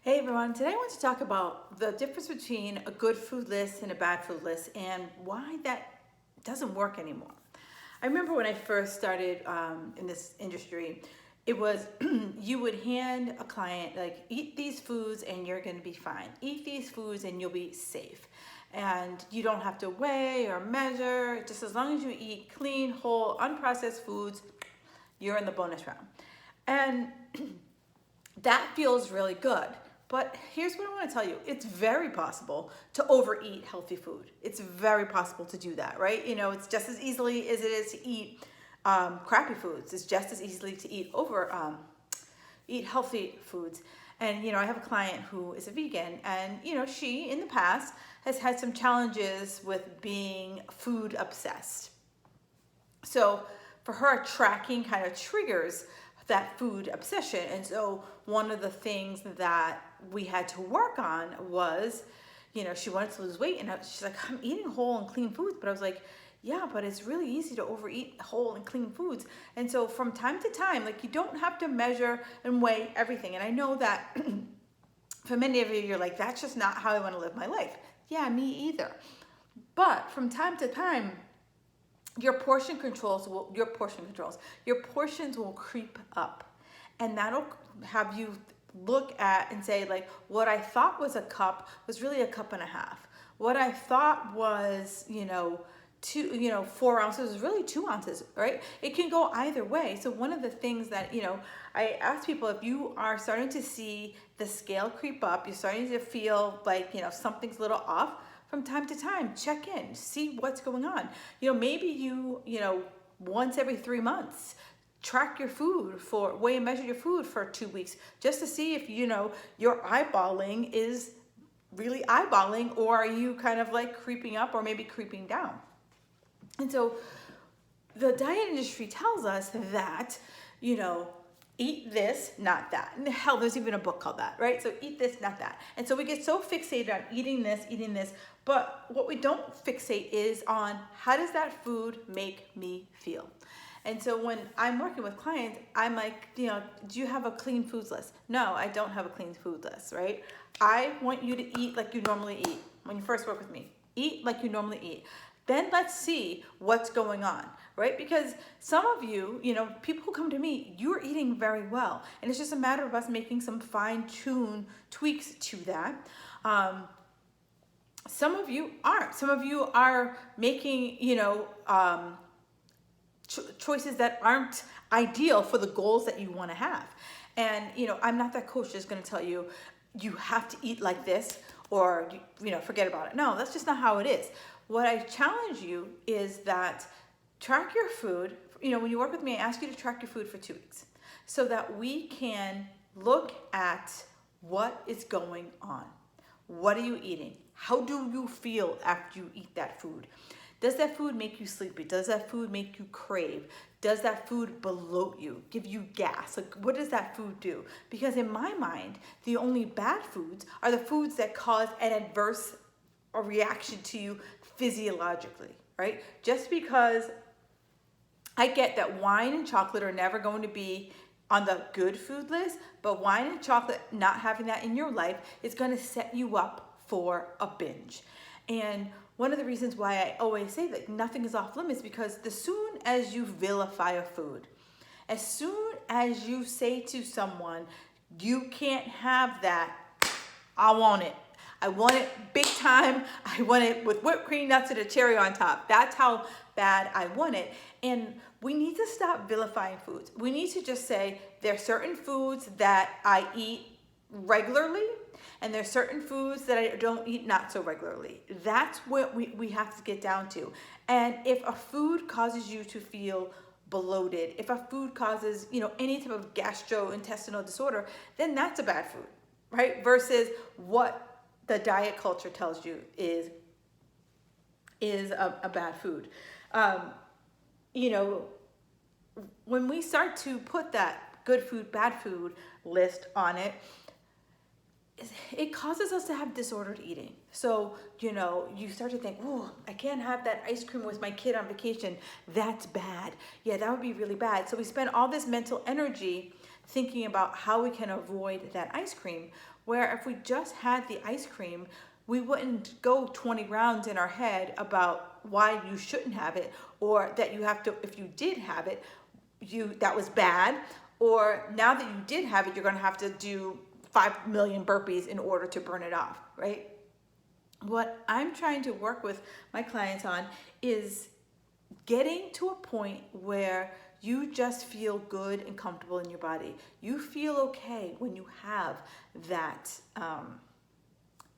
Hey everyone, today I want to talk about the difference between a good food list and a bad food list and why that doesn't work anymore. I remember when I first started in this industry, it was you would hand a client, like, eat these foods and you're going to be fine. Eat these foods and you'll be safe. And you don't have to weigh or measure, just as long as you eat clean, whole, unprocessed foods, you're in the bonus round. And that feels really good. But here's what I want to tell you. It's very possible to overeat healthy food. It's very possible to do that, right? It's just as easily as it is to eat crappy foods. It's just as easily to eat healthy foods. And, I have a client who is a vegan, and, she in the past has had some challenges with being food obsessed. So for her, tracking kind of triggers that food obsession. And so one of the things that we had to work on was, she wanted to lose weight, and she's like, I'm eating whole and clean foods. But I was like, yeah, but it's really easy to overeat whole and clean foods. And so from time to time, like, you don't have to measure and weigh everything. And I know that for many of you, you're like, that's just not how I want to live my life. Yeah, me either. But from time to time, your portions will creep up, and that'll have you look at and say, like, what I thought was a cup was really a cup and a half. What I thought was 4 ounces is really 2 ounces, right? It can go either way. So one of the things that I ask people, if you are starting to see the scale creep up, you're starting to feel like something's a little off, from time to time, check in, see what's going on. Maybe you once every 3 months, track your food, weigh and measure your food for 2 weeks, just to see if your eyeballing is really eyeballing, or are you kind of like creeping up or maybe creeping down. And so the diet industry tells us that eat this, not that. And hell, there's even a book called that, right? So eat this, not that. And so we get so fixated on eating this, but what we don't fixate is on, how does that food make me feel? And so when I'm working with clients, I'm like, do you have a clean foods list? No, I don't have a clean food list, right? I want you to eat like you normally eat when you first work with me. Eat like you normally eat. Then let's see what's going on, right? Because some of you, people who come to me, you're eating very well. And it's just a matter of us making some fine-tuned tweaks to that. Some of you aren't. Some of you are making, choices that aren't ideal for the goals that you want to have. And, I'm not that coach that's going to tell you, you have to eat like this, or, forget about it. No, that's just not how it is. What I challenge you is that track your food. When you work with me, I ask you to track your food for 2 weeks so that we can look at what is going on. What are you eating? How do you feel after you eat that food? Does that food make you sleepy? Does that food make you crave? Does that food bloat you, give you gas? Like, what does that food do? Because in my mind, the only bad foods are the foods that cause an adverse reaction to you physiologically, right? Just because I get that wine and chocolate are never going to be on the good food list, but wine and chocolate, not having that in your life, is going to set you up for a binge. And one of the reasons why I always say that nothing is off limits, because as soon as you vilify a food, as soon as you say to someone, you can't have that, I want it. I want it big time. I want it with whipped cream, nuts, and a cherry on top. That's how bad I want it. And we need to stop vilifying foods. We need to just say, there are certain foods that I eat regularly, and there's certain foods that I don't eat not so regularly. That's what we have to get down to. And if a food causes you to feel bloated, if a food causes, any type of gastrointestinal disorder, then that's a bad food, right? Versus what the diet culture tells you is a bad food. When we start to put that good food, bad food list on it, it causes us to have disordered eating. So, you start to think, oh, I can't have that ice cream with my kid on vacation. That's bad. Yeah, that would be really bad. So we spend all this mental energy thinking about how we can avoid that ice cream, where if we just had the ice cream, we wouldn't go 20 rounds in our head about why you shouldn't have it, or that you have to, if you did have it, that was bad, or now that you did have it, you're going to have to do 5 million burpees in order to burn it off, right? What I'm trying to work with my clients on is getting to a point where you just feel good and comfortable in your body. You feel okay when you have that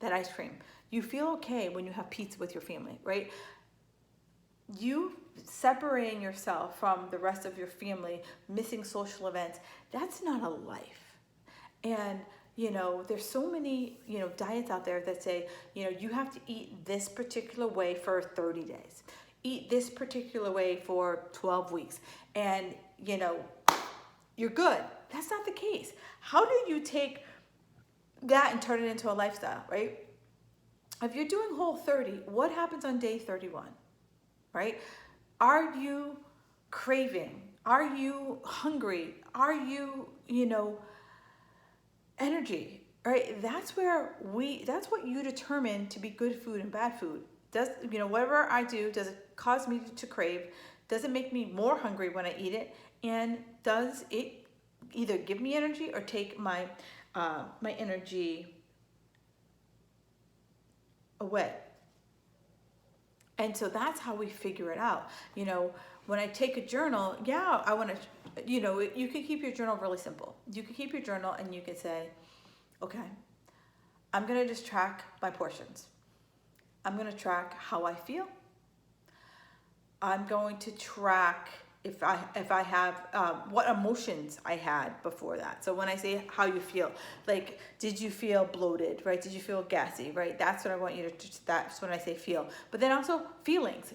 that ice cream. You feel okay when you have pizza with your family, right? You separating yourself from the rest of your family, missing social events, that's not a life. And there's so many, diets out there that say, you have to eat this particular way for 30 days. Eat this particular way for 12 weeks. And, you're good. That's not the case. How do you take that and turn it into a lifestyle, right? If you're doing Whole30, what happens on day 31, right? Are you craving? Are you hungry? Are you, energy, right? That's what you determine to be good food and bad food. Does, whatever I do, does it cause me to crave? Does it make me more hungry when I eat it? And does it either give me energy or take my energy away? And so that's how we figure it out. When I take a journal, I want to, you can keep your journal really simple. You can keep your journal and you can say, okay, I'm going to just track my portions. I'm going to track how I feel. I'm going to track if I have what emotions I had before that. So when I say how you feel, like, did you feel bloated, right? Did you feel gassy, right? That's what I want you to, that's when I say feel. But then also feelings,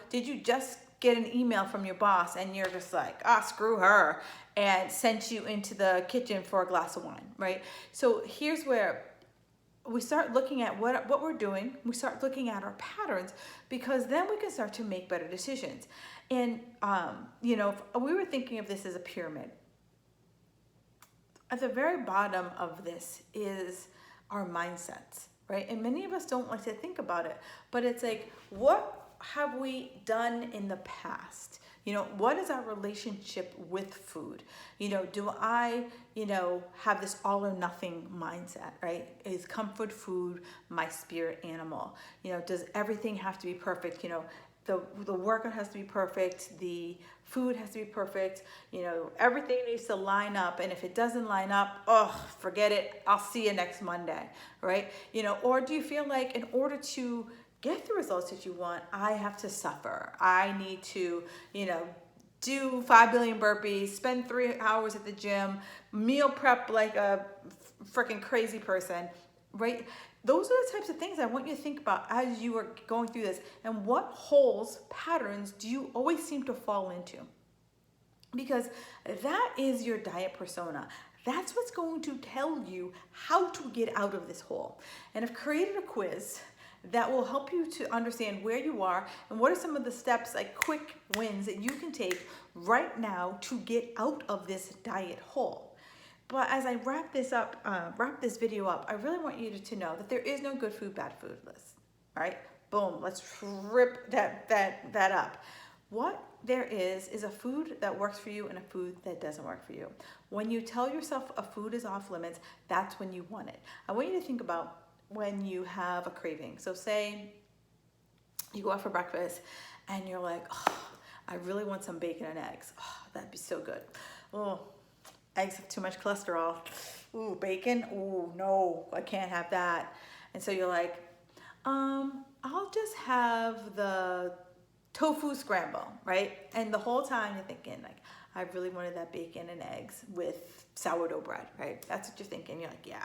did you just get an email from your boss and you're just like, screw her, and sent you into the kitchen for a glass of wine, right? So here's where we start looking at what we're doing. We start looking at our patterns, because then we can start to make better decisions. And, we were thinking of this as a pyramid. At the very bottom of this is our mindsets, right? And many of us don't like to think about it, but it's like, what have we done in the past? What is our relationship with food? Do I, have this all or nothing mindset, right? Is comfort food my spirit animal? Does everything have to be perfect? The workout has to be perfect. The food has to be perfect. Everything needs to line up. And if it doesn't line up, forget it. I'll see you next Monday, right? Or do you feel like in order to get the results that you want, I have to suffer. I need to, do 5 billion burpees, spend 3 hours at the gym, meal prep like a freaking crazy person, right? Those are the types of things I want you to think about as you are going through this. And what holes, patterns do you always seem to fall into? Because that is your diet persona. That's what's going to tell you how to get out of this hole. And I've created a quiz that will help you to understand where you are and what are some of the steps, like quick wins that you can take right now to get out of this diet hole. But as I wrap this video up, I really want you to know that there is no good food, bad food list. All right, boom, let's rip that up. What there is a food that works for you and a food that doesn't work for you. When you tell yourself a food is off limits, that's when you want it. I want you to think about when you have a craving. So say you go out for breakfast and you're like, I really want some bacon and eggs. That'd be so good. Eggs have too much cholesterol. Ooh, bacon? Ooh, no, I can't have that. And so you're like, I'll just have the tofu scramble, right? And the whole time you're thinking like, I really wanted that bacon and eggs with sourdough bread, right? That's what you're thinking. You're like, yeah,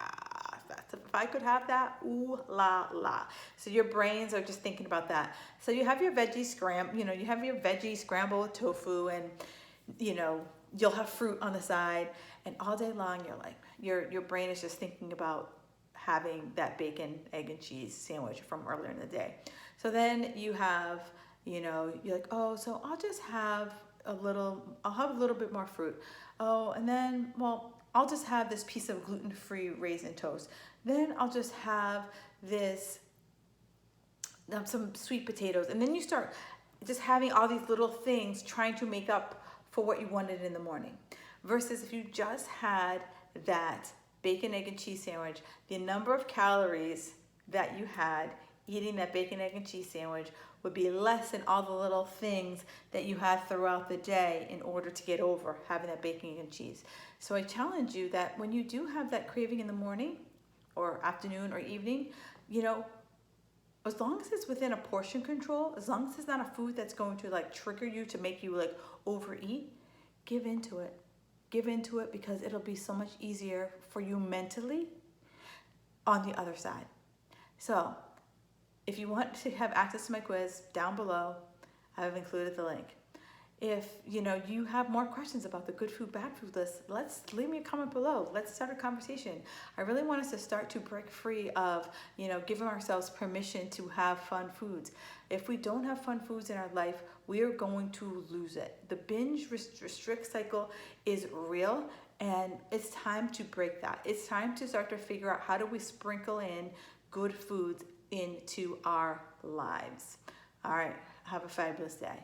if I could have that, ooh la la. So your brains are just thinking about that. So you have your veggie scramble with tofu, and you'll have fruit on the side, and all day long you're like, your brain is just thinking about having that bacon, egg, and cheese sandwich from earlier in the day. So then you have, you're like, so I'll have a little bit more fruit. And then, I'll just have this piece of gluten-free raisin toast. Then I'll just have this, some sweet potatoes. And then you start just having all these little things trying to make up for what you wanted in the morning. Versus if you just had that bacon, egg, and cheese sandwich, the number of calories that you had eating that bacon, egg, and cheese sandwich would be less than all the little things that you had throughout the day in order to get over having that bacon, egg, and cheese. So I challenge you that when you do have that craving in the morning or afternoon or evening, you know, as long as it's within a portion control, as long as it's not a food that's going to like trigger you to make you like overeat, give into it. Give into it, because it'll be so much easier for you mentally on the other side. So if you want to have access to my quiz, down below, I've included the link. If you have more questions about the good food, bad food list, leave me a comment below. Let's start a conversation. I really want us to start to break free of, giving ourselves permission to have fun foods. If we don't have fun foods in our life, we are going to lose it. The binge restrict cycle is real, and it's time to break that. It's time to start to figure out, how do we sprinkle in good foods into our lives. All right, have a fabulous day.